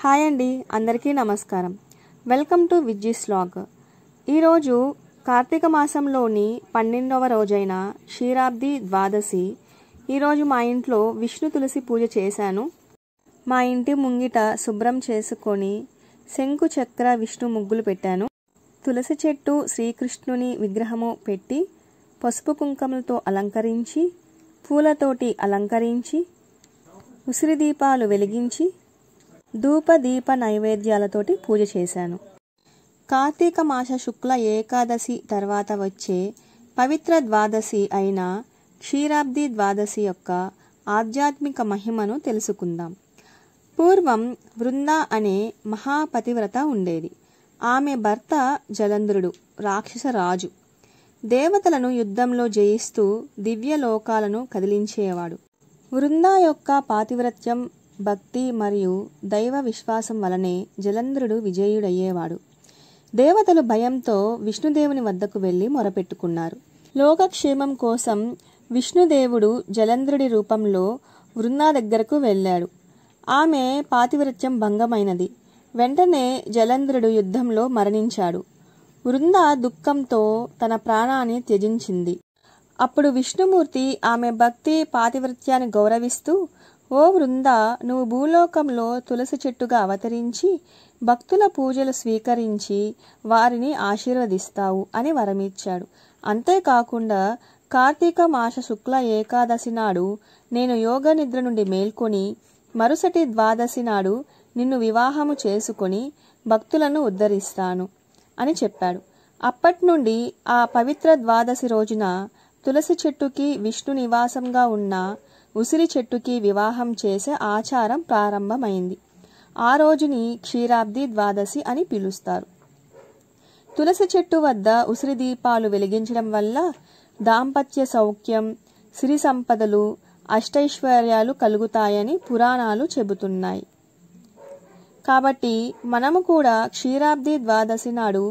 Hi అండి, అందరికీ నమస్కారం. Welcome to Vijji's vlog. ఈరోజు కార్తీక మాసంలోని 12వ రోజైన క్షీరాబ్ది ద్వాదశి. ఈరోజు మా ఇంట్లో విష్ణు తులసి పూజ చేశాను. మా ఇంటి ముంగిట శుభ్రం చేసుకొని శంకు చక్ర విష్ణు ముగ్గులు పెట్టాను. తులసి చెట్టు, శ్రీకృష్ణుని విగ్రహము పెట్టి పసుపు కుంకుమలతో అలంకరించి, పూలతోటి అలంకరించి, ఉసిరి దీపాలు వెలిగించి, ధూప దీప నైవేద్యాలతోటి పూజ చేశాను. కార్తీక మాస శుక్ల ఏకాదశి తర్వాత వచ్చే పవిత్ర ద్వాదశి అయిన క్షీరాబ్ది ద్వాదశి యొక్క ఆధ్యాత్మిక మహిమను తెలుసుకుందాం. పూర్వం వృంద అనే మహాపతివ్రత ఉండేది. ఆమె భర్త జలంధ్రుడు రాక్షస రాజు. దేవతలను యుద్ధంలో జయిస్తూ దివ్యలోకాలను కదిలించేవాడు. వృంద యొక్క పాతివ్రత్యం, భక్తి మరియు దైవ విశ్వాసం వలనే జలంధ్రుడు విజయుడయ్యేవాడు. దేవతలు భయంతో విష్ణుదేవుని వద్దకు వెళ్లి మొరపెట్టుకున్నారు. లోకక్షేమం కోసం విష్ణుదేవుడు జలంధ్రుడి రూపంలో వృంద దగ్గరకు వెళ్ళాడు. ఆమె పాతివ్రత్యం భంగమైనది. వెంటనే జలంధ్రుడు యుద్ధంలో మరణించాడు. వృంద దుఃఖంతో తన ప్రాణాన్ని త్యజించింది. అప్పుడు విష్ణుమూర్తి ఆమె భక్తి పాతివ్రత్యాన్ని గౌరవిస్తూ, ఓ వృంద, నువ్వు భూలోకంలో తులసి చెట్టుగా అవతరించి భక్తుల పూజలు స్వీకరించి వారిని ఆశీర్వదిస్తావు అని వరమిచ్చాడు. అంతేకాకుండా కార్తీక మాస శుక్ల ఏకాదశి నాడు నేను యోగ నిద్ర నుండి మేల్కొని మరుసటి ద్వాదశి నాడు నిన్ను వివాహము చేసుకొని భక్తులను ఉద్ధరిస్తాను అని చెప్పాడు. అప్పటి నుండి ఆ పవిత్ర ద్వాదశి రోజున తులసి చెట్టుకి విష్ణు నివాసంగా ఉన్న ఉసిరి చెట్టుకి వివాహం చేసే ఆచారం ప్రారంభమైంది. ఆ రోజుని క్షీరాబ్ది ద్వాదశి అని పిలుస్తారు. తులసి చెట్టు వద్ద ఉసిరి దీపాలు వెలిగించడం వల్ల దాంపత్య సౌఖ్యం, సిరి సంపదలు, అష్టైశ్వర్యాలు కలుగుతాయని పురాణాలు చెబుతున్నాయి. కాబట్టి మనము కూడా క్షీరాబ్ది ద్వాదశి నాడు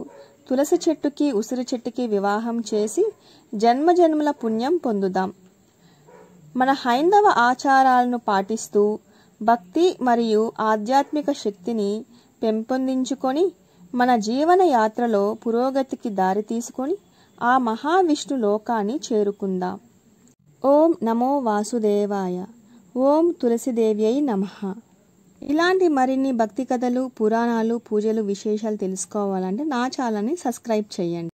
తులసి చెట్టుకి ఉసిరి చెట్టుకి వివాహం చేసి జన్మజన్మల పుణ్యం పొందుదాం. మన హైందవ ఆచారాలను పాటిస్తూ భక్తి మరియు ఆధ్యాత్మిక శక్తిని పెంపొందించుకొని మన జీవన యాత్రలో పురోగతికి దారి తీసుకొని ఆ మహావిష్ణు లోకాన్ని చేరుకుందాం. ఓం నమో వాసుదేవాయ. ఓం తులసిదేవ్యై నమః. ఇలాంటి మరిన్ని భక్తి కథలు, పురాణాలు, పూజలు, విశేషాలు తెలుసుకోవాలంటే నా ఛానల్ని సబ్స్క్రైబ్ చేయండి.